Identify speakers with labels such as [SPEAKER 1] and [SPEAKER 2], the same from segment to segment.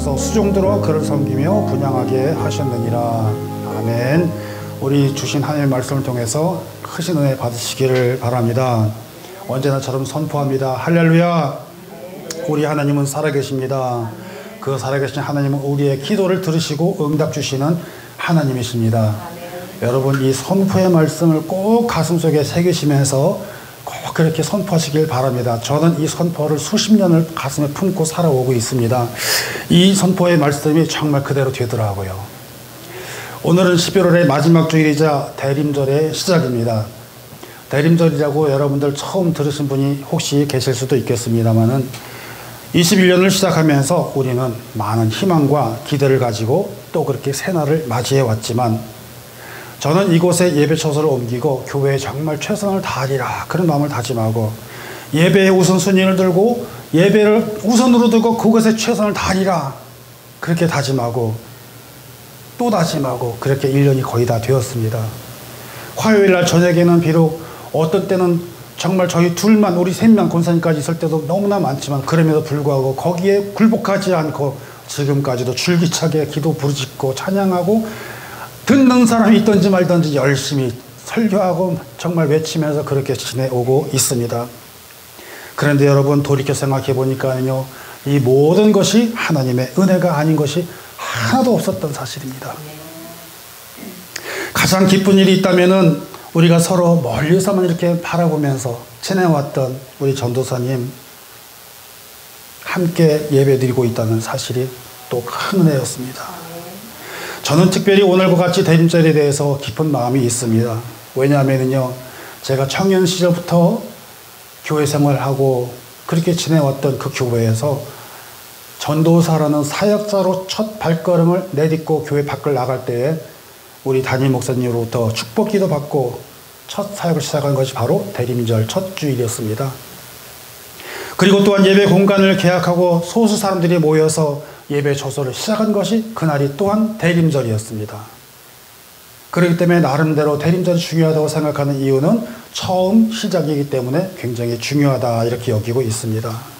[SPEAKER 1] 서서 수종들어 그를 섬기며 분양하게 하셨느니라. 아멘. 우리 주신 하나님의 말씀을 통해서 크신 은혜 받으시기를 바랍니다. 언제나처럼 선포합니다. 할렐루야. 우리 하나님은 살아계십니다. 그 살아계신 하나님은 우리의 기도를 들으시고 응답 주시는 하나님이십니다. 여러분, 이 선포의 말씀을 꼭 가슴속에 새기시면서 꼭 그렇게 선포하시길 바랍니다. 저는 이 선포를 수십 년을 가슴에 품고 살아오고 있습니다. 이 선포의 말씀이 정말 그대로 되더라고요. 오늘은 11월의 마지막 주일이자 대림절의 시작입니다. 대림절이라고 여러분들 처음 들으신 분이 혹시 계실 수도 있겠습니다만은 21년을 시작하면서 우리는 많은 희망과 기대를 가지고 또 그렇게 새날을 맞이해 왔지만, 저는 이곳에 예배 처소를 옮기고 교회에 정말 최선을 다하리라 그런 마음을 다짐하고, 예배의 우선순위를 들고 예배를 우선으로 두고 그것에 최선을 다하리라 그렇게 다짐하고 또 다짐하고, 그렇게 1년이 거의 다 되었습니다. 화요일날 저녁에는 비록 어떤 때는 정말 저희 둘만, 우리 셋만 권사님까지 있을 때도 너무나 많지만, 그럼에도 불구하고 거기에 굴복하지 않고 지금까지도 줄기차게 기도 부르짖고 찬양하고, 듣는 사람이 있든지 말든지 열심히 설교하고 정말 외치면서 그렇게 지내오고 있습니다. 그런데 여러분, 돌이켜 생각해 보니까요, 이 모든 것이 하나님의 은혜가 아닌 것이 하나도 없었던 사실입니다. 가장 기쁜 일이 있다면은 우리가 서로 멀리서만 이렇게 바라보면서 지내왔던 우리 전도사님 함께 예배드리고 있다는 사실이 또 큰 은혜였습니다. 저는 특별히 오늘과 같이 대림절에 대해서 깊은 마음이 있습니다. 왜냐하면요, 제가 청년 시절부터 교회 생활하고 그렇게 지내왔던 그 교회에서 전도사라는 사역자로 첫 발걸음을 내딛고 교회 밖을 나갈 때에 우리 담임 목사님으로부터 축복기도 받고 첫 사역을 시작한 것이 바로 대림절 첫 주일이었습니다. 그리고 또한 예배 공간을 계약하고 소수 사람들이 모여서 예배 처소를 시작한 것이 그날이 또한 대림절이었습니다. 그렇기 때문에 나름대로 대림절이 중요하다고 생각하는 이유는 처음 시작이기 때문에 굉장히 중요하다 이렇게 여기고 있습니다.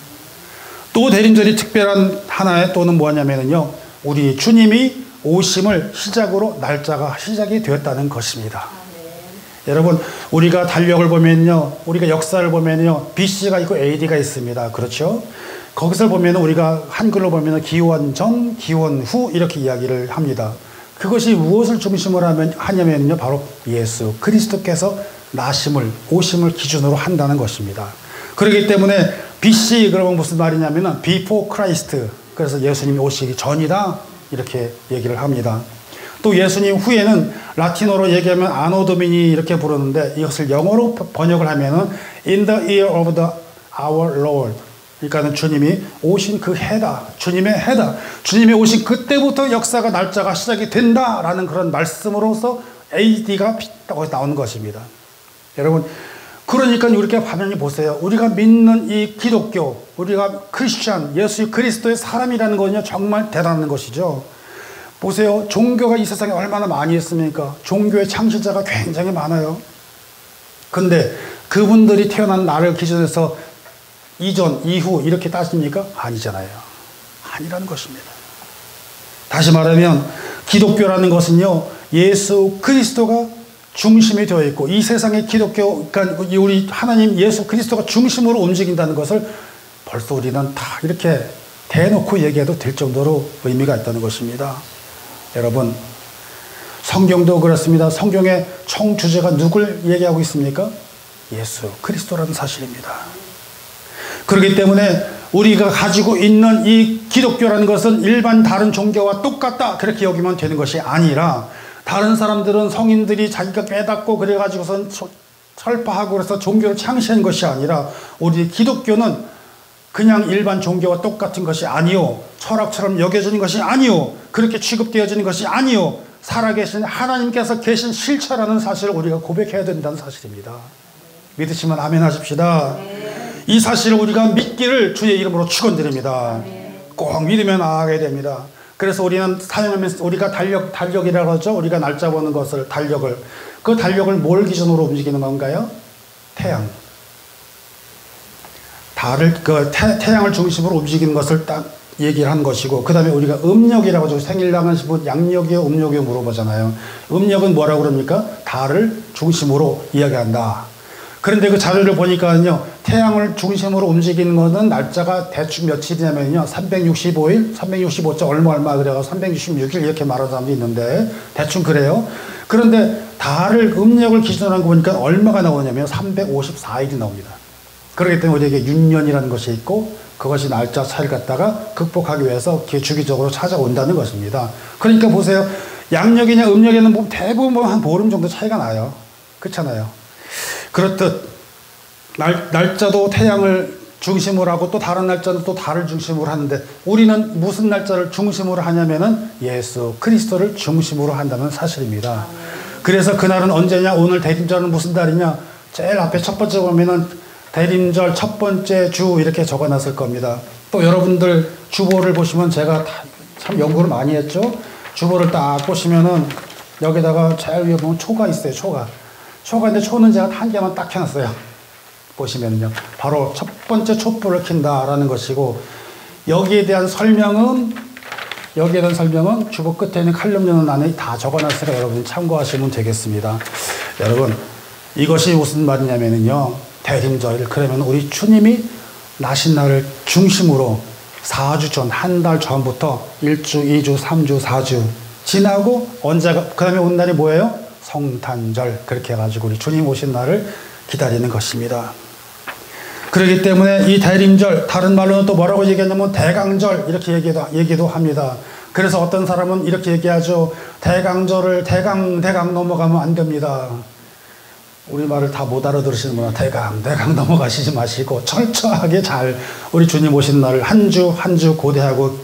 [SPEAKER 1] 또 대림절이 특별한 하나의 또는 뭐냐면요, 우리 주님이 오심을 시작으로 날짜가 시작이 되었다는 것입니다. 여러분, 우리가 달력을 보면요, 우리가 역사를 보면요, BC가 있고 AD가 있습니다. 그렇죠? 거기서 보면 우리가 한글로 보면 기원 전, 기원 후 이렇게 이야기를 합니다. 그것이 무엇을 중심으로 하냐면요, 바로 예수 그리스도께서 나심을, 오심을 기준으로 한다는 것입니다. 그렇기 때문에 BC 그러면 무슨 말이냐면은 Before Christ, 그래서 예수님이 오시기 전이다 이렇게 얘기를 합니다. 또 예수님 후에는 라틴어로 얘기하면 아노 도미니 이렇게 부르는데, 이것을 영어로 번역을 하면은 In the year of our Lord, 그러니까는 주님이 오신 그 해다, 주님의 해다, 주님이 오신 그때부터 역사가 날짜가 시작이 된다라는 그런 말씀으로서 AD가 나오는 것입니다. 여러분, 그러니까 이렇게 화면을 보세요. 우리가 믿는 이 기독교, 우리가 크리스찬, 예수 그리스도의 사람이라는 건요, 정말 대단한 것이죠. 보세요. 종교가 이 세상에 얼마나 많이 있습니까? 종교의 창시자가 굉장히 많아요. 근데 그분들이 태어난 날을 기준해서 이전, 이후 이렇게 따집니까? 아니잖아요. 아니라는 것입니다. 다시 말하면 기독교라는 것은요, 예수 그리스도가 중심이 되어 있고, 이 세상의 기독교, 그러니까 우리 하나님 예수 그리스도가 중심으로 움직인다는 것을 벌써 우리는 다 이렇게 대놓고 얘기해도 될 정도로 의미가 있다는 것입니다. 여러분, 성경도 그렇습니다. 성경의 총 주제가 누굴 얘기하고 있습니까? 예수 그리스도라는 사실입니다. 그렇기 때문에 우리가 가지고 있는 이 기독교라는 것은 일반 다른 종교와 똑같다 그렇게 여기면 되는 것이 아니라, 다른 사람들은 성인들이 자기가 깨닫고 그래가지고선 설파하고 그래서 종교를 창시한 것이 아니라, 우리 기독교는 그냥 일반 종교와 똑같은 것이 아니요, 철학처럼 여겨지는 것이 아니요, 그렇게 취급되어지는 것이 아니요, 살아계신 하나님께서 계신 실체라는 사실을 우리가 고백해야 된다는 사실입니다. 믿으시면 아멘 하십시다. 이 사실을 우리가 믿기를 주의 이름으로 축원드립니다. 꼭 믿으면 나아가야 됩니다. 그래서 우리는 사용하면서 우리가 달력이라고 하죠. 우리가 날짜 보는 것을 그 달력을 뭘 기준으로 움직이는 건가요? 태양. 태양을 중심으로 움직이는 것을 딱 얘기를 한 것이고, 그 다음에 우리가 음력이라고 하죠. 생일나가신 분 양력이요, 음력이요 물어보잖아요. 음력은 뭐라고 그럽니까? 달을 중심으로 이야기한다. 그런데 그 자료를 보니까요, 태양을 중심으로 움직이는 것은 날짜가 대충 며칠이냐면요, 365일, 365점 얼마 그래서 366일 이렇게 말하는 사람도 있는데, 대충 그래요. 그런데 달을 음력을 기준으로 한 거 보니까 얼마가 나오냐면 354일이 나옵니다. 그렇기 때문에 우리에게 윤년이라는 것이 있고, 그것이 날짜 차이를 갖다가 극복하기 위해서 주기적으로 찾아온다는 것입니다. 그러니까 보세요. 양력이냐 음력에는 대부분 한 보름 정도 차이가 나요. 그렇잖아요. 그렇듯 날짜도 태양을 중심으로 하고 또 다른 날짜는 또 달을 중심으로 하는데, 우리는 무슨 날짜를 중심으로 하냐면은 예수 그리스도를 중심으로 한다는 사실입니다. 그래서 그날은 언제냐? 오늘 대림절은 무슨 달이냐? 제일 앞에 첫 번째 보면은 대림절 첫 번째 주 이렇게 적어놨을 겁니다. 또 여러분들 주보를 보시면, 제가 참 연구를 많이 했죠. 주보를 딱 보시면은 여기다가 제일 위에 보면 초가 있어요. 초가인데 초는 제가 한 개만 딱 켜놨어요. 보시면은요, 바로 첫 번째 촛불을 킨다라는 것이고, 여기에 대한 설명은 주보 끝에 있는 칼럼료는 안에 다 적어놨으니까 여러분이 참고하시면 되겠습니다. 여러분, 이것이 무슨 말이냐면요, 대림절, 그러면 우리 주님이 나신 날을 중심으로 4주 전, 한 달 전부터 1주, 2주, 3주, 4주 지나고 그 다음에 온 날이 뭐예요? 성탄절. 그렇게 해가지고 우리 주님 오신 날을 기다리는 것입니다. 그렇기 때문에 이 대림절, 다른 말로는 또 뭐라고 얘기하냐면 대강절 이렇게 얘기도 합니다. 그래서 어떤 사람은 이렇게 얘기하죠. 대강절을 대강 넘어가면 안 됩니다. 우리 말을 다 못 알아들으시는 분은 대강 넘어가시지 마시고 철저하게 잘 우리 주님 오신 날을 한 주 고대하고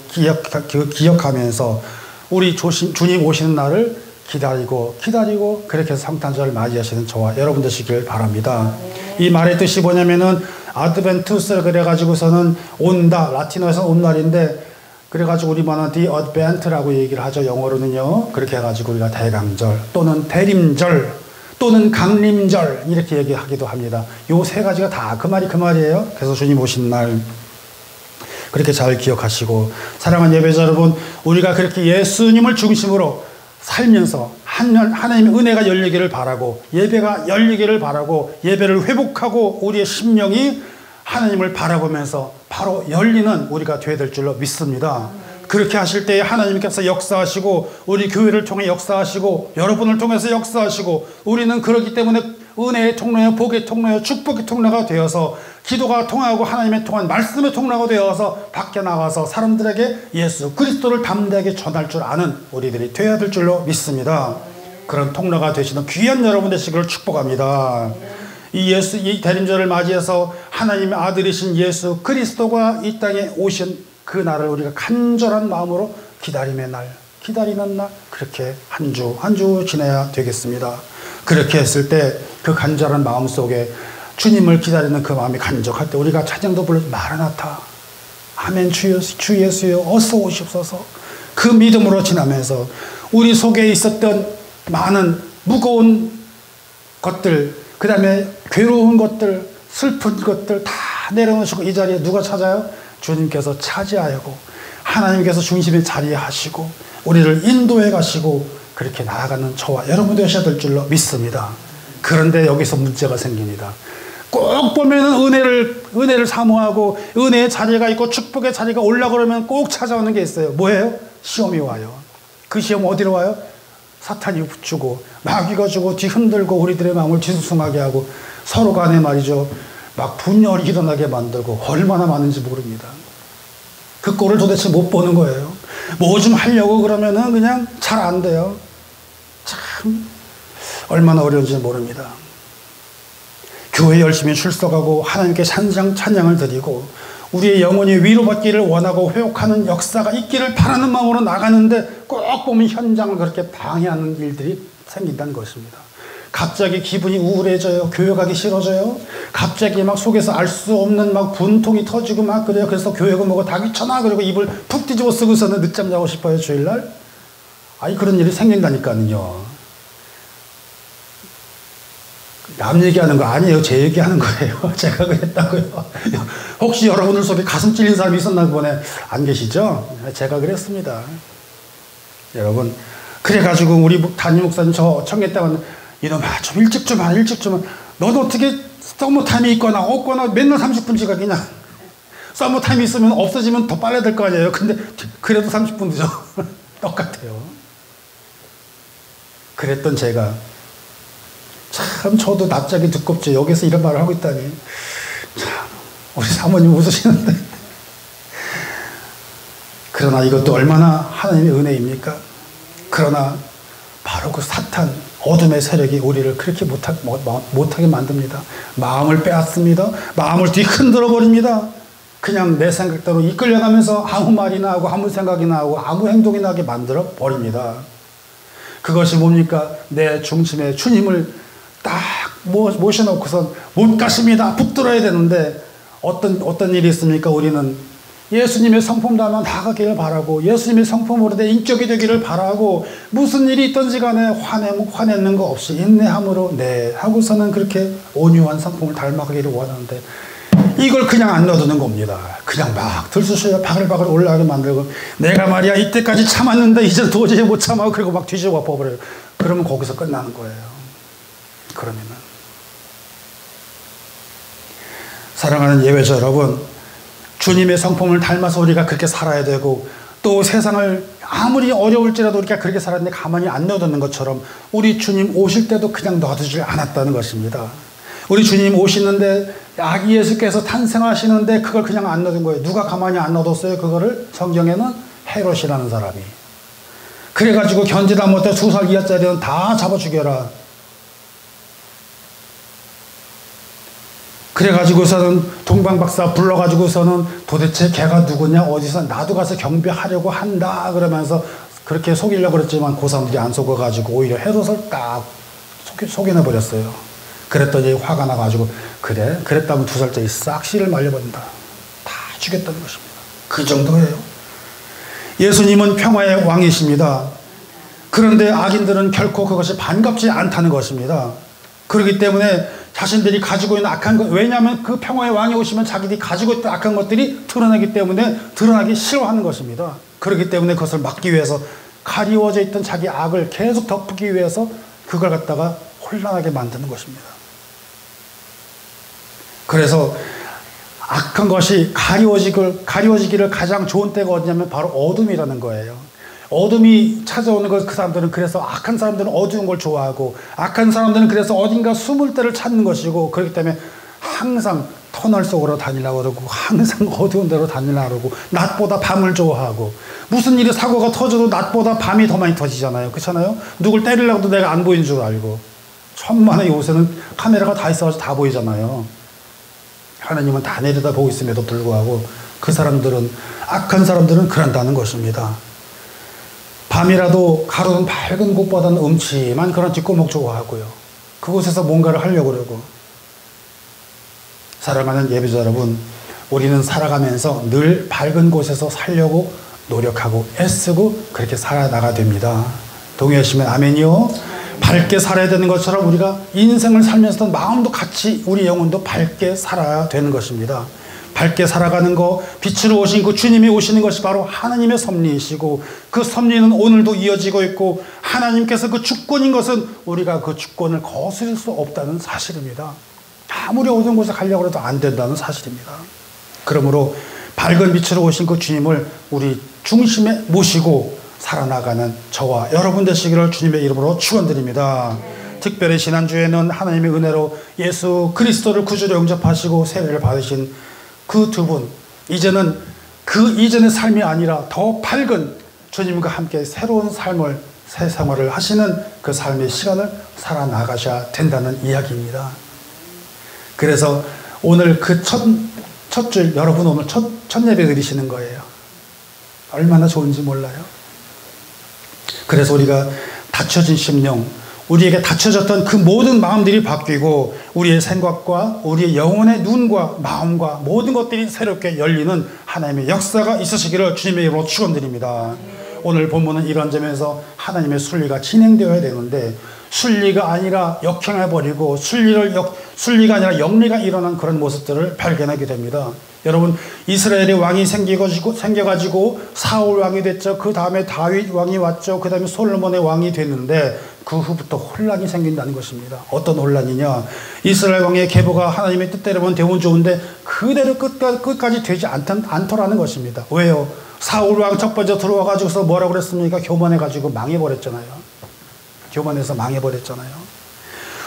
[SPEAKER 1] 기억하면서 우리 주님 오시는 날을 기다리고 그렇게 해서 성탄절을 맞이하시는 저와 여러분 되시길 바랍니다. 이 말의 뜻이 뭐냐면은 아드벤투스 그래가지고서는 온다, 라틴어에서 온 날인데, 그래가지고 우리만은 the advent라고 얘기를 하죠. 영어로는요. 그렇게 해가지고 우리가 대강절 또는 대림절 또는 강림절 이렇게 얘기하기도 합니다. 요 세 가지가 다 그 말이에요. 그래서 주님 오신 날 그렇게 잘 기억하시고, 사랑하는 예배자 여러분, 우리가 그렇게 예수님을 중심으로 살면서 하나님의 은혜가 열리기를 바라고, 예배가 열리기를 바라고, 예배를 회복하고 우리의 심령이 하나님을 바라보면서 바로 열리는 우리가 되어야 될 줄로 믿습니다. 그렇게 하실 때에 하나님께서 역사하시고, 우리 교회를 통해 역사하시고, 여러분을 통해서 역사하시고, 우리는 그렇기 때문에 은혜의 통로요, 복의 통로요, 축복의 통로가 되어서 기도가 통하고 하나님의 통한 말씀의 통로가 되어서 밖에 나가서 사람들에게 예수 그리스도를 담대하게 전할 줄 아는 우리들이 되어야 될 줄로 믿습니다. 그런 통로가 되시는 귀한 여러분 되시기를 축복합니다. 이 대림절을 맞이해서 하나님의 아들이신 예수 그리스도가 이 땅에 오신 그 날을 우리가 간절한 마음으로 기다리는 날, 그렇게 한 주 지내야 되겠습니다. 그렇게 했을 때 그 간절한 마음 속에 주님을 기다리는 그 마음이 간절할 때 우리가 찬양도 불러 마라나타, 아멘, 주 예수여 어서 오시옵소서, 그 믿음으로 지나면서 우리 속에 있었던 많은 무거운 것들, 그 다음에 괴로운 것들, 슬픈 것들 다 내려놓으시고 이 자리에 누가 찾아요? 주님께서 차지하고 하나님께서 중심에 자리하시고 우리를 인도해 가시고 그렇게 나아가는 저와 여러분 되셔야 될 줄로 믿습니다. 그런데 여기서 문제가 생깁니다. 꼭 보면은 은혜를 사모하고 은혜의 자리가 있고 축복의 자리가 올라 그러면 꼭 찾아오는 게 있어요. 뭐예요? 시험이 와요. 그 시험 어디로 와요? 사탄이 붙주고 마귀가 주고 뒤흔들고 우리들의 마음을 뒤숭숭하게 하고 서로 간에 말이죠, 막 분열이 일어나게 만들고 얼마나 많은지 모릅니다. 그 꼴을 도대체 못 보는 거예요. 뭐 좀 하려고 그러면은 그냥 잘 안 돼요. 참 얼마나 어려운지 모릅니다. 교회 열심히 출석하고 하나님께 찬양을 드리고 우리의 영혼이 위로받기를 원하고 회복하는 역사가 있기를 바라는 마음으로 나가는데 꼭 보면 현장을 그렇게 방해하는 일들이 생긴다는 것입니다. 갑자기 기분이 우울해져요. 교회 가기 싫어져요. 갑자기 막 속에서 알 수 없는 막 분통이 터지고 막 그래요. 그래서 교회가 뭐가 다 귀찮아. 그리고 입을 푹 뒤집어 쓰고서는 늦잠 자고 싶어요. 주일날. 아니 그런 일이 생긴다니까요. 남 얘기하는 거 아니에요. 제 얘기하는 거예요. 제가 그랬다고요. 혹시 여러분들 속에 가슴 찔린 사람이 있었나 보네. 안 계시죠? 제가 그랬습니다. 여러분 그래가지고 우리 담임 목사님 저 청계 때는 이놈아 좀 일찍 좀 와. 일찍 좀 와. 너도 어떻게 서머타임이 있거나 없거나 맨날 30분 지각이냐. 서머타임이 있으면 없어지면 더 빨리 될 거 아니에요. 근데 그래도 30분 늦어. 똑같아요. 그랬던 제가 참 저도 납작이 두껍죠. 여기서 이런 말을 하고 있다니. 참 우리 사모님 웃으시는데. 그러나 이것도 얼마나 하나님의 은혜입니까? 그러나 바로 그 사탄 어둠의 세력이 우리를 그렇게 못하게 만듭니다. 마음을 빼앗습니다. 마음을 뒤흔들어 버립니다. 그냥 내 생각대로 이끌려가면서 아무 말이나 하고 아무 생각이나 하고 아무 행동이나 하게 만들어 버립니다. 그것이 뭡니까? 내 중심에 주님을 딱 모셔놓고선 못 가십니다. 붙들어야 되는데 어떤 일이 있습니까? 우리는 예수님의 성품대로 나가기를 바라고 예수님의 성품으로 내 인격이 되기를 바라고 무슨 일이 있든지 간에 화내는 거 없이 인내함으로 네 하고서는 그렇게 온유한 성품을 닮아가기를 원하는데 이걸 그냥 안 놔두는 겁니다. 그냥 막 들쑤셔야 바글바글 올라가게 만들고 내가 말이야 이때까지 참았는데 이제 도저히 못 참아 그리고 막 뒤집어 엎어버려요. 그러면 거기서 끝나는 거예요. 그러면은 사랑하는 예배자 여러분, 주님의 성품을 닮아서 우리가 그렇게 살아야 되고 또 세상을 아무리 어려울지라도 우리가 그렇게 살았는데 가만히 안 놔두는 것처럼 우리 주님 오실 때도 그냥 놔두질 않았다는 것입니다. 우리 주님 오시는데 아기 예수께서 탄생하시는데 그걸 그냥 안 놔둔 거예요. 누가 가만히 안 놔뒀어요? 그거를 성경에는 헤롯이라는 사람이. 그래가지고 견디다 못해 2살 이하짜리는 다 잡아 죽여라. 그래가지고서는 동방박사 불러가지고서는 도대체 걔가 누구냐 어디서 나도 가서 경배하려고 한다 그러면서 그렇게 속이려고 그랬지만 그 사람들이 안 속아가지고 오히려 헤롯을 딱 속여내버렸어요. 그랬더니 화가 나가지고 그래? 그랬다면 2살짜리 싹 씨를 말려버린다. 다 죽였다는 것입니다. 그 정도예요. 예수님은 평화의 왕이십니다. 그런데 악인들은 결코 그것이 반갑지 않다는 것입니다. 그렇기 때문에 자신들이 가지고 있는 악한 것, 왜냐하면 그 평화의 왕이 오시면 자기들이 가지고 있던 악한 것들이 드러나기 때문에 드러나기 싫어하는 것입니다. 그렇기 때문에 그것을 막기 위해서 가리워져 있던 자기 악을 계속 덮기 위해서 그걸 갖다가 혼란하게 만드는 것입니다. 그래서 악한 것이 가리워지기를 가장 좋은 때가 어디냐면 바로 어둠이라는 거예요. 어둠이 찾아오는 것, 그 사람들은 그래서 악한 사람들은 어두운 걸 좋아하고 악한 사람들은 그래서 어딘가 숨을 데를 찾는 것이고 그렇기 때문에 항상 터널 속으로 다니려고 그러고 항상 어두운 데로 다니려고 그러고 낮보다 밤을 좋아하고 무슨 일이 사고가 터져도 낮보다 밤이 더 많이 터지잖아요. 그렇잖아요? 누굴 때리려고도 내가 안 보이는 줄 알고 천만에 요새는 카메라가 다 있어가지고 다 보이잖아요. 하나님은 다 내려다 보고 있음에도 불구하고 그 사람들은 악한 사람들은 그런다는 것입니다. 밤이라도 가로등 밝은 곳보다는 음침한 그런 뒷골목 좋아하고요. 그곳에서 뭔가를 하려고 그러고. 사랑하는 예배자 여러분, 우리는 살아가면서 늘 밝은 곳에서 살려고 노력하고 애쓰고 그렇게 살아나가야 됩니다. 동의하시면 아멘이요. 밝게 살아야 되는 것처럼 우리가 인생을 살면서도 마음도 같이 우리 영혼도 밝게 살아야 되는 것입니다. 밝게 살아가는 것, 빛으로 오신 그 주님이 오시는 것이 바로 하나님의 섭리이시고 그 섭리는 오늘도 이어지고 있고 하나님께서 그 주권인 것은 우리가 그 주권을 거스릴 수 없다는 사실입니다. 아무리 어두운 곳에 가려고 해도 안 된다는 사실입니다. 그러므로 밝은 빛으로 오신 그 주님을 우리 중심에 모시고 살아나가는 저와 여러분 되시기를 주님의 이름으로 축원드립니다. 특별히 지난주에는 하나님의 은혜로 예수 그리스도를 구주로 영접하시고 세례를 받으신 그 두 분, 이제는 그 이전의 삶이 아니라 더 밝은 주님과 함께 새로운 삶을, 새 생활을 하시는 그 삶의 시간을 살아나가셔야 된다는 이야기입니다. 그래서 오늘 그 첫 줄, 여러분 오늘 첫 예배 드리시는 거예요. 얼마나 좋은지 몰라요. 그래서 우리가 닫혀진 심령, 우리에게 닫혀졌던 그 모든 마음들이 바뀌고 우리의 생각과 우리의 영혼의 눈과 마음과 모든 것들이 새롭게 열리는 하나님의 역사가 있으시기를 주님의 이름으로 축원드립니다. 오늘 본문은 이런 점에서 하나님의 순리가 진행되어야 되는데 순리가 아니라 역행해버리고 순리가 아니라 영리가 일어난 그런 모습들을 발견하게 됩니다. 여러분, 이스라엘의 왕이 생겨가지고 사울 왕이 됐죠. 그 다음에 다윗 왕이 왔죠. 그 다음에 솔로몬의 왕이 됐는데 그 후부터 혼란이 생긴다는 것입니다. 어떤 혼란이냐? 이스라엘 왕의 계보가 하나님의 뜻대로면 되면 좋은데 그대로 끝까지 되지 않더라는 것입니다. 왜요? 사울 왕 첫 번째 들어와가지고서 뭐라고 그랬습니까? 교만해가지고 망해버렸잖아요. 교만해서 망해버렸잖아요.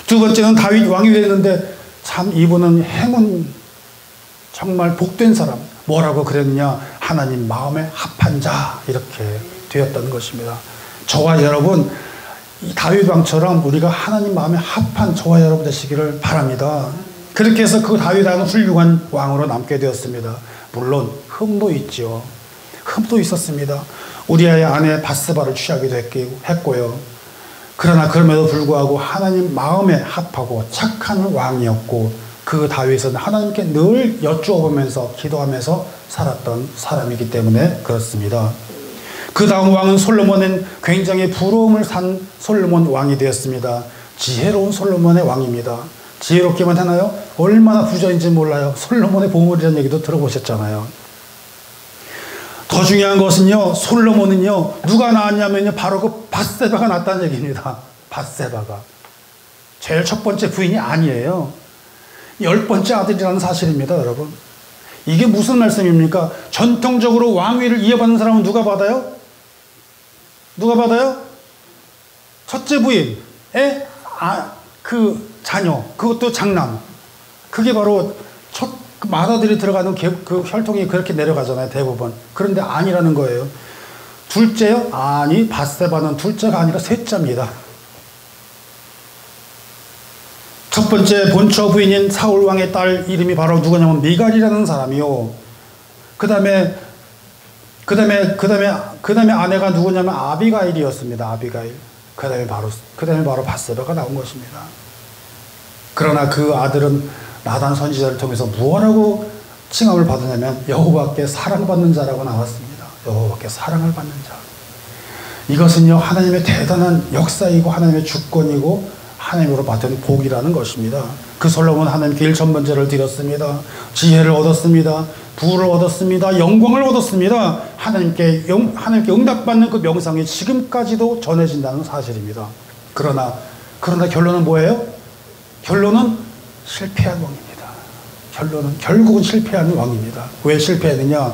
[SPEAKER 1] 두 번째는 다윗 왕이 됐는데 참 이분은 행운 정말 복된 사람. 뭐라고 그랬느냐? 하나님 마음에 합한 자, 이렇게 되었다는 것입니다. 저와 여러분, 이 다윗 왕처럼 우리가 하나님 마음에 합한 저와 여러분 되시기를 바랍니다. 그렇게 해서 그 다윗 왕은 훌륭한 왕으로 남게 되었습니다. 물론 흠도 있죠. 흠도 있었습니다. 우리아의 아내 바스바를 취하기도 했고요. 그러나 그럼에도 불구하고 하나님 마음에 합하고 착한 왕이었고 그 다윗은 하나님께 늘 여쭈어보면서 기도하면서 살았던 사람이기 때문에 그렇습니다. 그 다음 왕은 솔로몬은 굉장히 부러움을 산 솔로몬 왕이 되었습니다. 지혜로운 솔로몬의 왕입니다. 지혜롭기만 하나요? 얼마나 부자인지 몰라요. 솔로몬의 보물이라는 얘기도 들어보셨잖아요. 더 중요한 것은요, 솔로몬은요, 누가 낳았냐면요, 바로 그 밧세바가 낳았다는 얘기입니다. 밧세바가. 제일 첫 번째 부인이 아니에요. 10번째 아들이라는 사실입니다, 여러분. 이게 무슨 말씀입니까? 전통적으로 왕위를 이어받는 사람은 누가 받아요? 누가 받아요? 첫째 부인의 그 자녀, 그것도 장남. 그게 바로 첫 맏아들이 들어가는 그 혈통이 그렇게 내려가잖아요, 대부분. 그런데 아니라는 거예요. 둘째요? 아니, 밧세바는 둘째가 아니라 셋째입니다. 첫 번째 본처 부인인 사울 왕의 딸 이름이 바로 누구냐면 미갈이라는 사람이요. 그 다음에 아내가 누구냐면 아비가일이었습니다. 아비가일. 그 다음에 바로 밧세바가 나온 것입니다. 그러나 그 아들은 나단 선지자를 통해서 무엇라고 칭함을 받으냐면 여호와께 사랑받는 자라고 나왔습니다. 여호와께 사랑을 받는 자. 이것은요, 하나님의 대단한 역사이고 하나님의 주권이고 하나님으로 받은 복이라는 것입니다. 그 솔로몬 하나님께 일천번제를 드렸습니다. 지혜를 얻었습니다. 부를 얻었습니다. 영광을 얻었습니다. 하나님께 응답받는 그 명상이 지금까지도 전해진다는 사실입니다. 그러나 결론은 뭐예요? 결론은 실패한 왕입니다. 결국은 실패한 왕입니다. 왜 실패했느냐?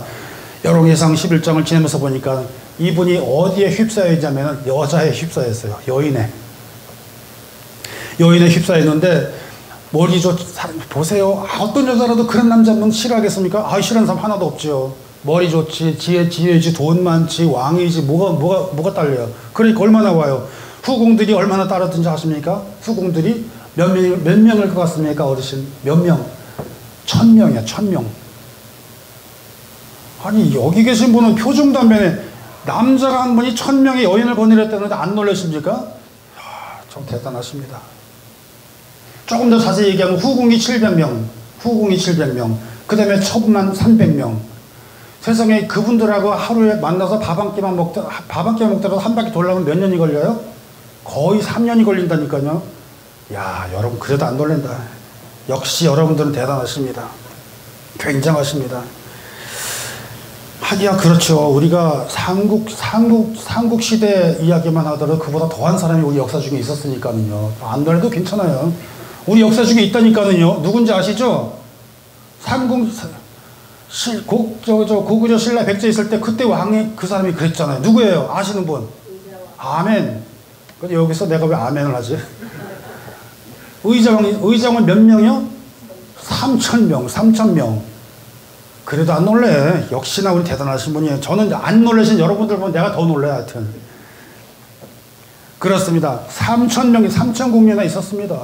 [SPEAKER 1] 열왕기상 11장을 지내면서 보니까 이분이 어디에 휩싸여 있냐면 여자에 휩싸였어요. 여인에 휩싸였는데 머리 좋은 사람 보세요. 어떤 여자라도 그런 남자 한 명 싫어하겠습니까? 싫어하는 사람 하나도 없죠. 머리 좋지, 지혜지, 돈 많지, 왕이지, 뭐가 딸려요. 그러니까 얼마나 와요. 후궁들이 얼마나 따르든지 아십니까? 후궁들이 몇 명일 것 같습니까, 어르신? 몇 명? 1000명이야, 1000명. 아니, 여기 계신 분은 표정담변에 남자가 한 분이 1000명의 여인을 거느렸다는데 안 놀라십니까? 좀 대단하십니다. 조금 더 자세히 얘기하면 후궁이 700명, 그 다음에 처분한 300명. 세상에 그분들하고 하루에 만나서 밥 한 끼만 먹더라도 한 바퀴 돌려면 몇 년이 걸려요? 거의 3년이 걸린다니까요. 야, 여러분, 그래도 안 놀란다. 역시 여러분들은 대단하십니다. 굉장하십니다. 하기야 그렇죠. 우리가 삼국 시대 이야기만 하더라도 그보다 더한 사람이 우리 역사 중에 있었으니까는요. 안 놀래도 괜찮아요. 우리 역사 중에 있다니까는요. 누군지 아시죠? 고구려 신라 백제 있을 때 그때 왕이 그 사람이 그랬잖아요. 누구예요? 아시는 분? 아멘. 근데 여기서 내가 왜 아멘을 하지? 의장은 몇 명이요? 3000명. 그래도 안 놀래. 역시나 우리 대단하신 분이에요. 저는 안 놀라신 여러분들 보면 내가 더 놀라요, 하여튼. 그렇습니다. 3000국민이나 있었습니다.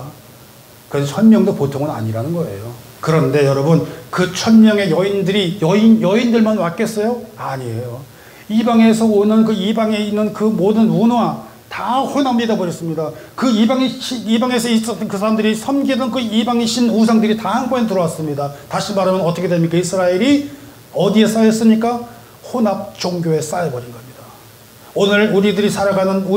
[SPEAKER 1] 그래서 1000명도 보통은 아니라는 거예요. 그런데 여러분, 그 1000명의 여인들만 왔겠어요? 아니에요. 이방에서 오는 이방에 있는 그 모든 문화, 다 혼합이 되어버렸습니다. 그 이방에서 있었던 그 사람들이 섬기던 그 이방의 신 우상들이 다 한꺼번에 들어왔습니다. 다시 말하면 어떻게 됩니까? 이스라엘이 어디에 쌓였습니까? 혼합 종교에 쌓여버린 겁니다. 오늘 우리들이 살아가는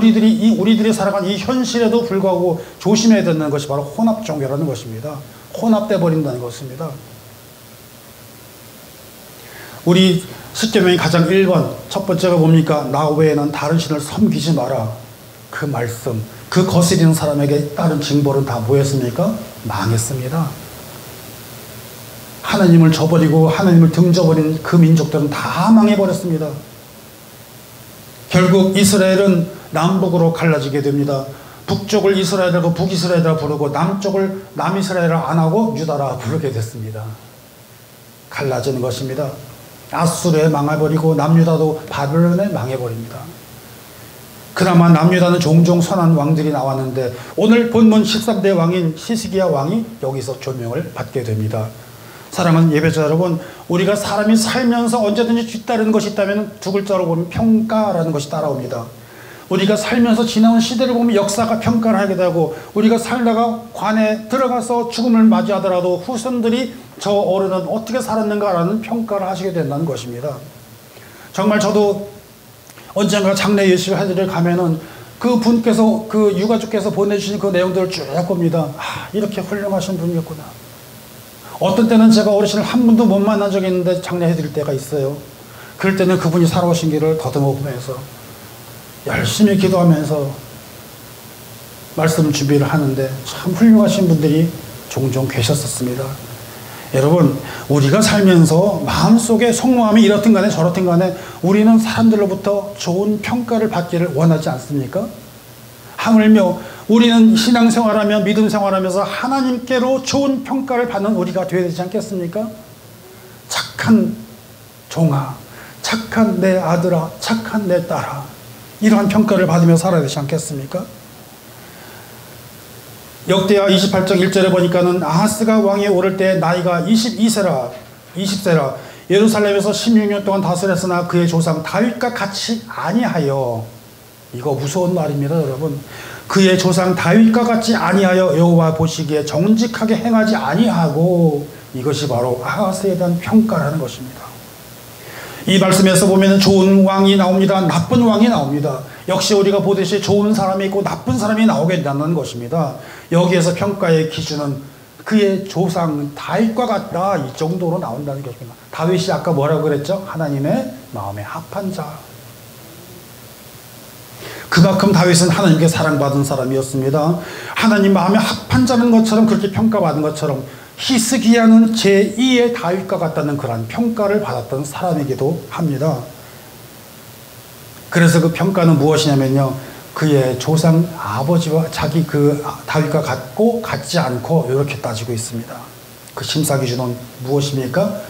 [SPEAKER 1] 이 현실에도 불구하고 조심해야 되는 것이 바로 혼합 종교라는 것입니다. 혼합돼 버린다는 것입니다. 우리 십계명의 가장 1번 첫 번째가 뭡니까? 나 외에는 다른 신을 섬기지 마라. 그 말씀, 그 거스리는 사람에게 따른 징벌은 다 뭐였습니까? 망했습니다. 하나님을 저버리고 하나님을 등져버린 그 민족들은 다 망해버렸습니다. 결국 이스라엘은 남북으로 갈라지게 됩니다. 북쪽을 이스라엘이라고 북이스라엘이라 부르고 남쪽을 남이스라엘이라 안 하고 유다라 부르게 됐습니다. 갈라지는 것입니다. 아수르에 망해버리고 남유다도 바벨론에 망해버립니다. 그나마 남유다는 종종 선한 왕들이 나왔는데 오늘 본문 13대 왕인 시스기야 왕이 여기서 조명을 받게 됩니다. 사랑하는 예배자 여러분, 우리가 사람이 살면서 언제든지 뒤따르는 것이 있다면 두 글자로 보면 평가라는 것이 따라옵니다. 우리가 살면서 지나온 시대를 보면 역사가 평가를 하게 되고, 우리가 살다가 관에 들어가서 죽음을 맞이하더라도 후손들이 저 어른은 어떻게 살았는가라는 평가를 하시게 된다는 것입니다. 정말 저도 언젠가 장례 예식을 하늘에 가면은 그 분께서, 그 유가족께서 보내주신 그 내용들을 쭉 봅니다. 아, 이렇게 훌륭하신 분이었구나. 어떤 때는 제가 어르신을 한 번도 못 만난 적이 있는데 장례해 드릴 때가 있어요. 그럴 때는 그분이 살아오신 길을 더듬어 보면서 열심히 기도하면서 말씀 준비를 하는데 참 훌륭하신 분들이 종종 계셨었습니다. 여러분, 우리가 살면서 마음속에 속마음이 이렇든 간에 저렇든 간에 우리는 사람들로부터 좋은 평가를 받기를 원하지 않습니까? 하물며 우리는 신앙생활하며 믿음생활하면서 하나님께로 좋은 평가를 받는 우리가 되어야 되지 않겠습니까? 착한 종아, 착한 내 아들아, 착한 내 딸아, 이러한 평가를 받으며 살아야 되지 않겠습니까? 역대하 28장 1절에 보니까는 아하스가 왕에 오를 때 나이가 20세라 예루살렘에서 16년 동안 다스렸으나 그의 조상 다윗과 같이 아니하여, 이거 무서운 말입니다 여러분. 그의 조상 다윗과 같이 아니하여 여호와 보시기에 정직하게 행하지 아니하고, 이것이 바로 아하스에 대한 평가라는 것입니다. 이 말씀에서 보면 좋은 왕이 나옵니다. 나쁜 왕이 나옵니다. 역시 우리가 보듯이 좋은 사람이 있고 나쁜 사람이 나오게 된다는 것입니다. 여기에서 평가의 기준은 그의 조상 다윗과 같다, 이 정도로 나온다는 것입니다. 다윗이 아까 뭐라고 그랬죠? 하나님의 마음에 합한 자. 그만큼 다윗은 하나님께 사랑받은 사람이었습니다. 하나님 마음에 합한 자는 것처럼, 그렇게 평가받은 것처럼 히스기야는 제2의 다윗과 같다는 그러한 평가를 받았던 사람이기도 합니다. 그래서 그 평가는 무엇이냐면요, 그의 조상 아버지와 자기 그 다윗과 같고 같지 않고 이렇게 따지고 있습니다. 그 심사 기준은 무엇입니까?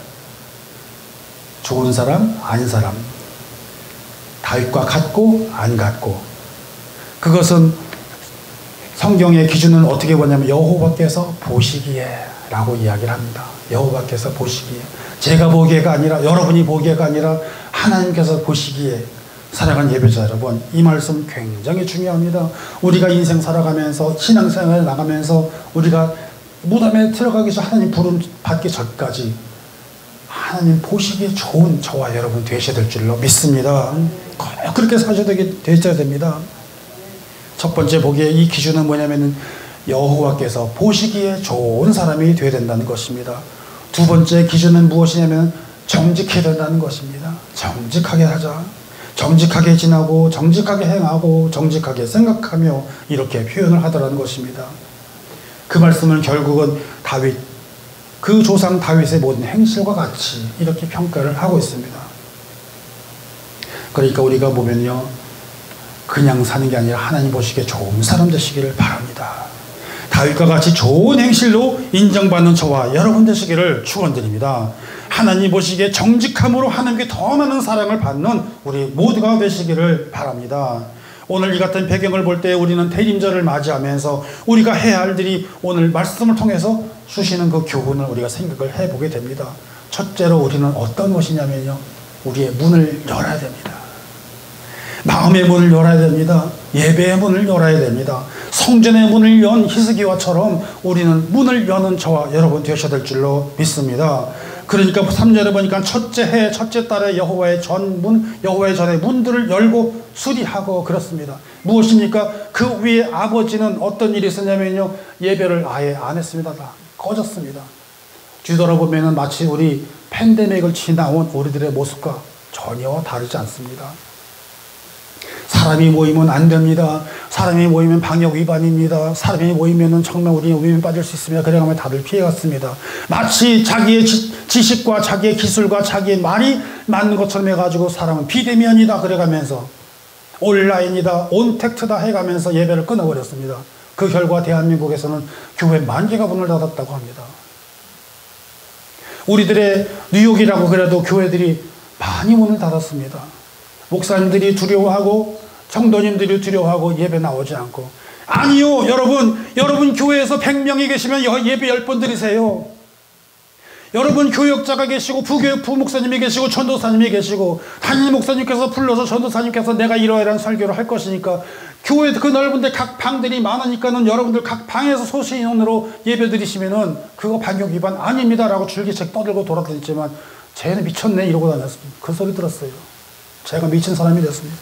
[SPEAKER 1] 좋은 사람, 아닌 사람, 다윗과 같고 안 같고. 그것은 성경의 기준은 어떻게 보냐면 여호와께서 보시기에 라고 이야기를 합니다. 여호와께서 보시기에, 제가 보기에가 아니라, 여러분이 보기에가 아니라 하나님께서 보시기에. 사랑하는 예배자 여러분, 이 말씀 굉장히 중요합니다. 우리가 인생 살아가면서, 신앙생활에 나가면서 우리가 무덤에 들어가기 전, 하나님 부름 받기 전까지 하나님 보시기에 좋은 저와 여러분 되셔야 될 줄로 믿습니다. 꼭 그렇게 사셔야 됩니다. 첫 번째 보기에 이 기준은 뭐냐면은 여호와께서 보시기에 좋은 사람이 되어야 된다는 것입니다. 두 번째 기준은 무엇이냐면 정직해야 된다는 것입니다. 정직하게 하자. 정직하게 지나고 정직하게 행하고 정직하게 생각하며, 이렇게 표현을 하더라는 것입니다. 그 말씀은 결국은 다윗, 그 조상 다윗의 모든 행실과 같이 이렇게 평가를 하고 있습니다. 그러니까 우리가 보면요, 그냥 사는 게 아니라 하나님 보시기에 좋은 사람 되시기를 바랍니다. 다윗과 같이 좋은 행실로 인정받는 저와 여러분 되시기를 축원드립니다. 하나님 보시기에 정직함으로 하나님께 더 많은 사랑을 받는 우리 모두가 되시기를 바랍니다. 오늘 이 같은 배경을 볼 때 우리는 대림절을 맞이하면서 우리가 해야 할 일이 오늘 말씀을 통해서 주시는 그 교훈을 우리가 생각을 해보게 됩니다. 첫째로 우리는 어떤 것이냐면요, 우리의 문을 열어야 됩니다. 마음의 문을 열어야 됩니다. 예배의 문을 열어야 됩니다. 성전의 문을 연 히스기야처럼 우리는 문을 여는 저와 여러분 되셔야 될 줄로 믿습니다. 그러니까 3절에 보니까 첫째 해 첫째 달에 여호와의 전문, 여호와의 전의 문들을 열고 수리하고 그렇습니다. 무엇입니까? 그 위에 아버지는 어떤 일이 있었냐면요, 예배를 아예 안 했습니다. 다 꺼졌습니다. 뒤돌아보면 마치 우리 팬데믹을 지나온 우리들의 모습과 전혀 다르지 않습니다. 사람이 모이면 안 됩니다. 사람이 모이면 방역 위반입니다. 사람이 모이면 정말 우리는 위험에 빠질 수 있습니다. 그래가면 다들 피해갔습니다. 마치 자기의 지식과 자기의 기술과 자기의 말이 맞는 것처럼 해가지고 사람은 비대면이다 그래가면서 온라인이다 온택트다 해가면서 예배를 끊어버렸습니다. 그 결과 대한민국에서는 교회 10,000개가 문을 닫았다고 합니다. 우리들의 뉴욕이라고 그래도 교회들이 많이 문을 닫았습니다. 목사님들이 두려워하고 성도님들이 두려워하고 예배 나오지 않고. 아니요, 여러분 교회에서 100명이 계시면 예배 10번 드리세요. 여러분 교역자가 계시고 부목사님이 계시고 전도사님이 계시고 담임 목사님께서 불러서 전도사님께서 내가 이러이러한 설교를 할 것이니까 교회 그 넓은데 각 방들이 많으니까는 여러분들 각 방에서 소신인원으로 예배 드리시면은 그거 방역 위반 아닙니다라고 줄기책 떠들고 돌아다녔지만 쟤는 미쳤네 이러고 다녔습니다. 그 소리 들었어요. 제가 미친 사람이 됐습니다.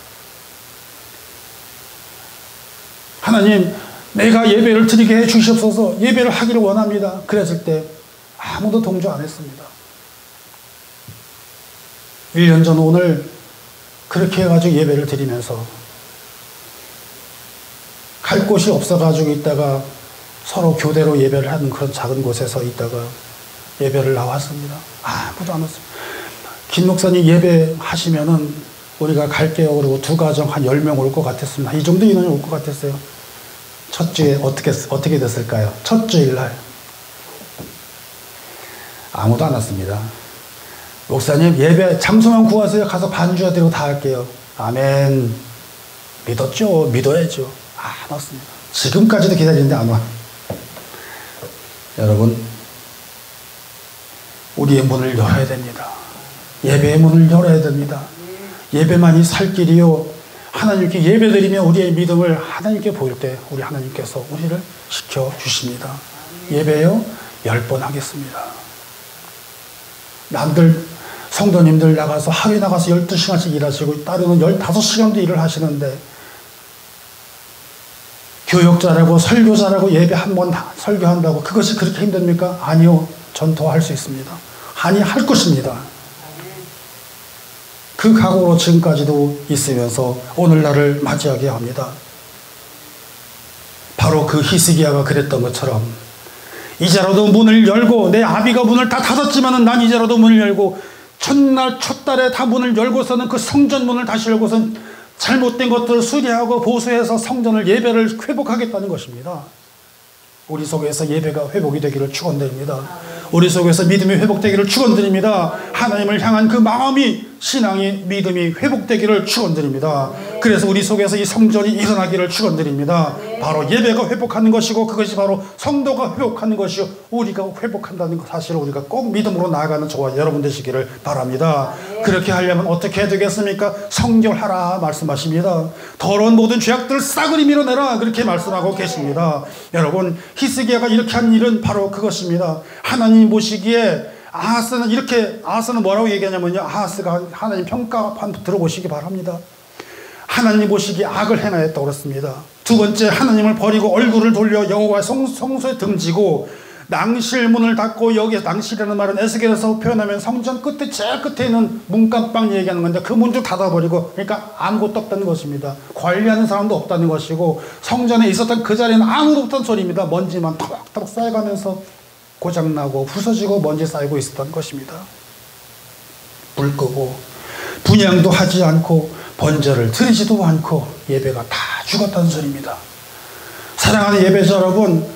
[SPEAKER 1] 하나님, 내가 예배를 드리게 해 주시옵소서. 예배를 하기를 원합니다. 그랬을 때 아무도 동조 안 했습니다. 1년 전 오늘 그렇게 해가지고 예배를 드리면서 갈 곳이 없어가지고 있다가 서로 교대로 예배를 하는 그런 작은 곳에서 있다가 예배를 나왔습니다. 아무도 안 왔습니다. 김 목사님 예배하시면은 우리가 갈게요. 그리고 두 가정 한 10명 올 것 같았습니다. 이 정도 인원이 올 것 같았어요. 첫 주에 어떻게 됐을까요? 첫 주일날 아무도 안 왔습니다. 목사님 예배 장소만 구하세요. 가서 반주해 드리고 다 할게요. 아멘. 믿었죠. 믿어야죠. 안 왔습니다. 지금까지도 기다리는데 안 와. 여러분, 우리의 문을 열어야 됩니다. 예배의 문을 열어야 됩니다. 예배만이 살 길이요. 하나님께 예배드리며 우리의 믿음을 하나님께 보일 때 우리 하나님께서 우리를 지켜주십니다. 예배요 10번 하겠습니다. 남들 성도님들 나가서 하루에 나가서 12시간씩 일하시고 따로는 15시간도 일을 하시는데 교역자라고 설교자라고 예배 한 번 설교한다고 그것이 그렇게 힘듭니까? 아니요. 전 더 할 수 있습니다. 아니 할 것입니다. 그 각오로 지금까지도 있으면서 오늘날을 맞이하게 합니다. 바로 그 히스기야가 그랬던 것처럼 이제라도 문을 열고 내 아비가 문을 다 닫았지만은 난 이제라도 문을 열고 첫날 첫 달에 다 문을 열고서는 그 성전 문을 다시 열고선 잘못된 것들을 수리하고 보수해서 성전을 예배를 회복하겠다는 것입니다. 우리 속에서 예배가 회복이 되기를 축원드립니다. 우리 속에서 믿음이 회복되기를 축원드립니다. 하나님을 향한 그 마음이 신앙이 믿음이 회복되기를 축원드립니다. 그래서 우리 속에서 이 성전이 일어나기를 축원드립니다. 바로 예배가 회복하는 것이고 그것이 바로 성도가 회복하는 것이요 우리가 회복한다는 사실을 우리가 꼭 믿음으로 나아가는 저와 여러분 되시기를 바랍니다. 그렇게 하려면 어떻게 해야 되겠습니까? 성결하라 말씀하십니다. 더러운 모든 죄악들을 싸그리 밀어내라 그렇게 말씀하고 계십니다. 여러분 히스기야가 이렇게 한 일은 바로 그것입니다. 하나님 보시기에 아하스는 뭐라고 얘기하냐면요. 아하스가 하나님 평가판 들어보시기 바랍니다. 하나님 보시기에 악을 행하였다고 그랬습니다. 두 번째, 하나님을 버리고 얼굴을 돌려 여호와의 성소에 등지고 낭실문을 닫고, 여기에 낭실이라는 말은 에스겔에서 표현하면 성전 끝에 제일 끝에 있는 문간방 얘기하는 건데 그 문도 닫아버리고, 그러니까 아무것도 없다는 것입니다. 관리하는 사람도 없다는 것이고 성전에 있었던 그 자리에는 아무도 없다는 소리입니다. 먼지만 터벅터벅 쌓여가면서 고장나고 부서지고 먼지 쌓이고 있었던 것입니다. 불 끄고 분향도 하지 않고 번제를 드리지도 않고 예배가 다 죽었다는 소리입니다. 사랑하는 예배자 여러분,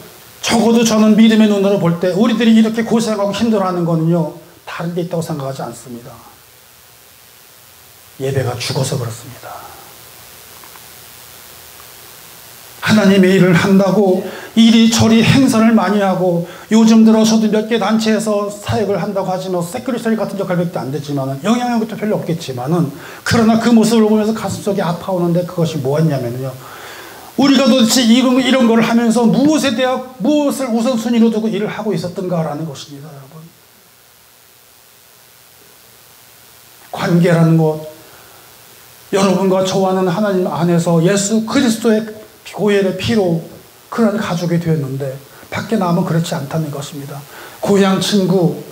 [SPEAKER 1] 적어도 저는 믿음의 눈으로 볼 때 우리들이 이렇게 고생하고 힘들어하는 거는요 다른 데 있다고 생각하지 않습니다. 예배가 죽어서 그렇습니다. 하나님의 일을 한다고 이리저리 행사를 많이 하고, 요즘 들어 저도 몇 개 단체에서 사역을 한다고 하지만 세크리터리 같은 역할밖에 안 되지만은 영향력도 별로 없겠지만은, 그러나 그 모습을 보면서 가슴속이 아파오는데, 그것이 뭐였냐면요, 우리가 도대체 이런 걸 하면서 무엇을 우선순위로 두고 일을 하고 있었던가라는 것입니다, 여러분. 관계라는 것, 여러분과 저와는 하나님 안에서 예수 그리스도의 보혈의 피로 그런 가족이 되었는데, 밖에 나가면 그렇지 않다는 것입니다. 고향 친구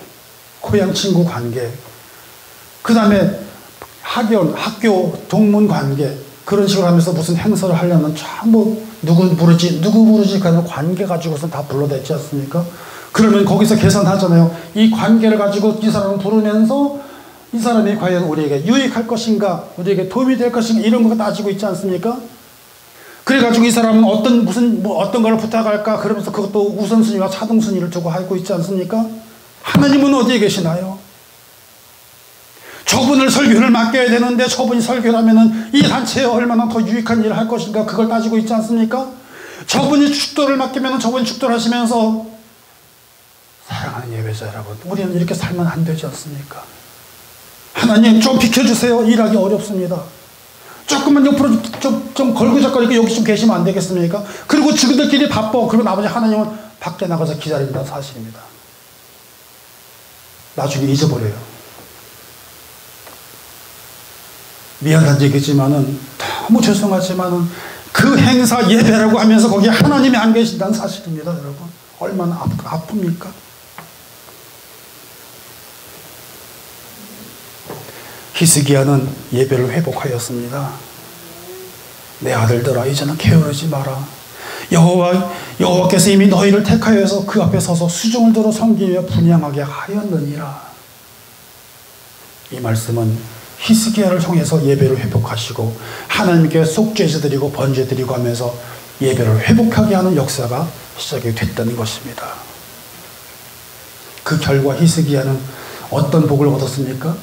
[SPEAKER 1] 관계, 그 다음에 학교 동문 관계, 그런 식으로 하면서 무슨 행사를 하려면 전부 누구 부르지 그런 관계 가지고선 다 불러댔지 않습니까? 그러면 거기서 계산하잖아요. 이 관계를 가지고 이 사람을 부르면서 이 사람이 과연 우리에게 유익할 것인가, 우리에게 도움이 될 것인가, 이런 거 따지고 있지 않습니까? 그래가지고 이 사람은 어떤 걸 부탁할까, 그러면서 그것도 우선순위와 차등순위를 두고 하고 있지 않습니까? 하나님은 어디에 계시나요? 저분을 설교를 맡겨야 되는데, 저분이 설교를 하면은 이 단체에 얼마나 더 유익한 일을 할 것인가, 그걸 따지고 있지 않습니까? 저분이 축도를 맡기면은 저분이 축도를 하시면서, 사랑하는 예배자 여러분, 우리는 이렇게 살면 안 되지 않습니까? 하나님 좀 비켜주세요. 일하기 어렵습니다. 조금만 옆으로 좀 걸그적거리고 여기 좀 계시면 안 되겠습니까? 그리고 지그들끼리 바빠. 그리고 나머지 하나님은 밖에 나가서 기다린다는 사실입니다. 나중에 잊어버려요. 미안한 얘기지만은, 너무 죄송하지만은, 그 행사 예배라고 하면서 거기에 하나님이 안 계신다는 사실입니다, 여러분. 얼마나 아픕니까? 히스기야는 예배를 회복하였습니다. 내 아들들아, 이제는 게으르지 마라. 여호와께서 이미 너희를 택하여서 그 앞에 서서 수종을 들어 섬기며 분향하게 하였느니라. 이 말씀은 히스기야를 통해서 예배를 회복하시고 하나님께 속죄제 드리고 번제 드리고 하면서 예배를 회복하게 하는 역사가 시작이 됐다는 것입니다. 그 결과 히스기야는 어떤 복을 얻었습니까?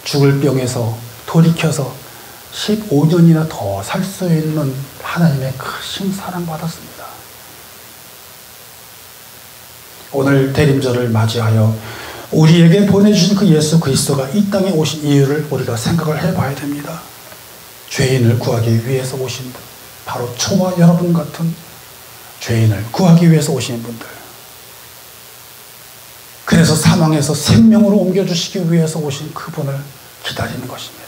[SPEAKER 1] 죽을 병에서 돌이켜서 15년이나 더 살 수 있는 하나님의 크신 사랑받았습니다. 오늘 대림절을 맞이하여 우리에게 보내주신 그 예수 그리스도가 이 땅에 오신 이유를 우리가 생각을 해봐야 됩니다. 죄인을 구하기 위해서 오신 분, 바로 저와 여러분 같은 죄인을 구하기 위해서 오신 분들, 그래서 사망에서 생명으로 옮겨주시기 위해서 오신 그분을 기다리는 것입니다.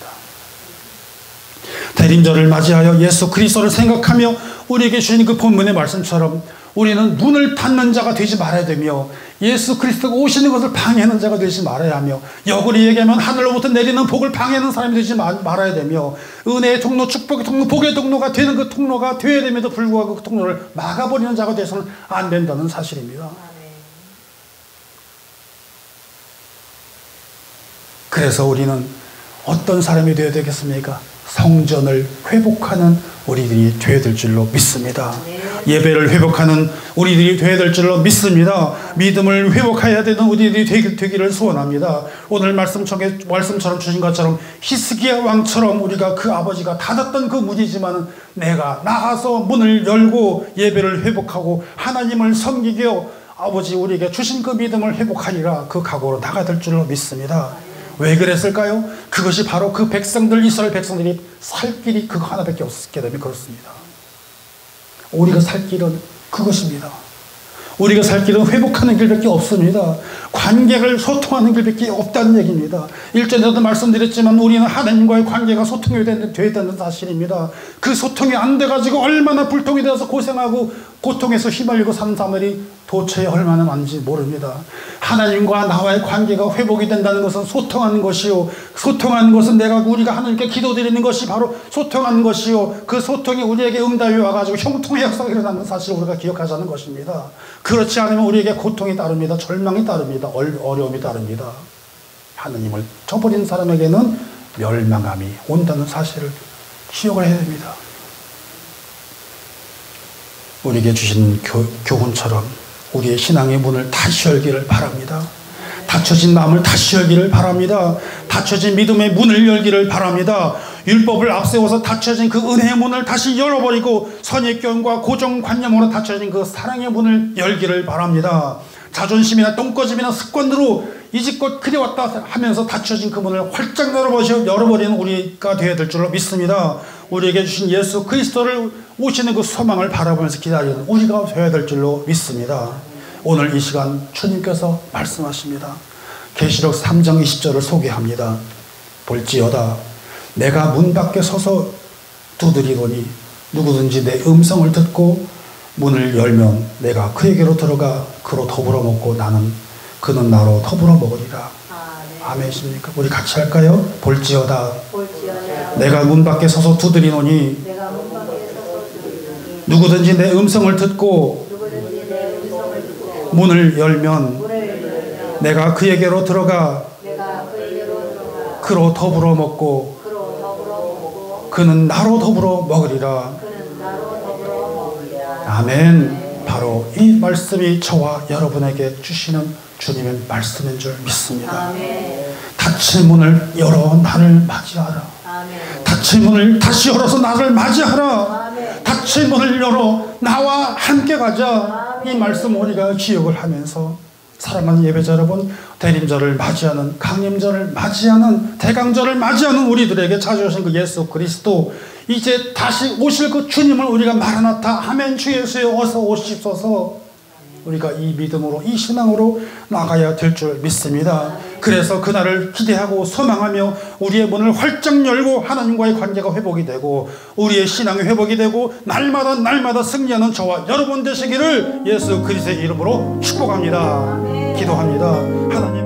[SPEAKER 1] 대림절을 맞이하여 예수 그리스도를 생각하며 우리에게 주신 그 본문의 말씀처럼 우리는 문을 닫는 자가 되지 말아야 되며, 예수 그리스도가 오시는 것을 방해하는 자가 되지 말아야 하며, 역으로 얘기하면 하늘로부터 내리는 복을 방해하는 사람이 되지 말아야 되며, 은혜의 통로, 축복의 통로, 복의 통로가 되는 그 통로가 되어야 됨에도 불구하고 그 통로를 막아버리는 자가 되어서는 안 된다는 사실입니다. 그래서 우리는 어떤 사람이 되어야 되겠습니까? 성전을 회복하는 우리들이 되어야 될 줄로 믿습니다. 예배를 회복하는 우리들이 되어야 될 줄로 믿습니다. 믿음을 회복해야 되는 우리들이 되기를 소원합니다. 오늘 말씀처럼 주신 것처럼 히스기야 왕처럼 우리가 그 아버지가 닫았던 그 문이지만 내가 나가서 문을 열고 예배를 회복하고 하나님을 섬기며 아버지 우리에게 주신 그 믿음을 회복하리라, 그 각오로 나가야 될 줄로 믿습니다. 왜 그랬을까요? 그것이 바로 그 백성들, 이스라엘 백성들이 살 길이 그거 하나밖에 없었기 때문에 그렇습니다. 우리가 살 길은 그것입니다. 우리가 살 길은 회복하는 길밖에 없습니다. 관계를 소통하는 길밖에 없다는 얘기입니다. 1절에도 말씀드렸지만 우리는 하나님과의 관계가 소통이 되어야 된다는 사실입니다. 그 소통이 안 돼가지고 얼마나 불통이 되어서 고생하고 고통에서 휘말리고 사는 사람들이 도처에 얼마나 많은지 모릅니다. 하나님과 나와의 관계가 회복이 된다는 것은 소통하는 것이요, 소통하는 것은 우리가 하나님께 기도드리는 것이 바로 소통하는 것이요, 그 소통이 우리에게 응답이 와가지고 형통의 역사가 일어나는 사실을 우리가 기억하자는 것입니다. 그렇지 않으면 우리에게 고통이 따릅니다. 절망이 따릅니다. 어려움이 따릅니다. 하나님을 저버린 사람에게는 멸망함이 온다는 사실을 기억을 해야 됩니다. 우리에게 주신 교훈처럼 우리의 신앙의 문을 다시 열기를 바랍니다. 닫혀진 마음을 다시 열기를 바랍니다. 닫혀진 믿음의 문을 열기를 바랍니다. 율법을 앞세워서 닫혀진 그 은혜의 문을 다시 열어버리고 선입견과 고정관념으로 닫혀진 그 사랑의 문을 열기를 바랍니다. 자존심이나 똥꺼짐이나 습관으로 이집껏 그려왔다 하면서 닫혀진 그 문을 활짝 열어버리는 우리가 되어야 될 줄로 믿습니다. 우리에게 주신 예수 그리스도를 오시는 그 소망을 바라보면서 기다리는 우리가 되어야 될 줄로 믿습니다. 오늘 이 시간 주님께서 말씀하십니다. 계시록 3장 20절을 소개합니다. 볼지어다 내가 문 밖에 서서 두드리노니 누구든지 내 음성을 듣고 문을 열면 내가 그에게로 들어가 그로 더불어 먹고 그는 나로 더불어 먹으리라. 아멘이십니까? 우리 같이 할까요? 볼지어다 내가 문 밖에 서서 두드리노니 누구든지 내 음성을 듣고 문을 열면 내가 그에게로 들어가 그로 더불어 먹고 그는 나로 더불어 먹으리라. 아멘. 바로 이 말씀이 저와 여러분에게 주시는 주님의 말씀인 줄 믿습니다. 닫힌 문을 열어 나를 맞이하라. 닫힌 문을 다시 열어서 나를 맞이하라. 닫힌 문을 열어 나와 함께 가자. 이 말씀 우리가 기억을 하면서 사랑하는 예배자 여러분, 대림절을 맞이하는, 강림절을 맞이하는, 대강절을 맞이하는 우리들에게 찾아오신 그 예수 그리스도, 이제 다시 오실 그 주님을 우리가 마라나타 아멘 주 예수여 어서 오십소서, 우리가 이 믿음으로 이 신앙으로 나가야 될 줄 믿습니다. 그래서 그날을 기대하고 소망하며 우리의 문을 활짝 열고 하나님과의 관계가 회복이 되고 우리의 신앙이 회복이 되고 날마다 승리하는 저와 여러분 되시기를 예수 그리스도의 이름으로 축복합니다. 기도합니다. 하나님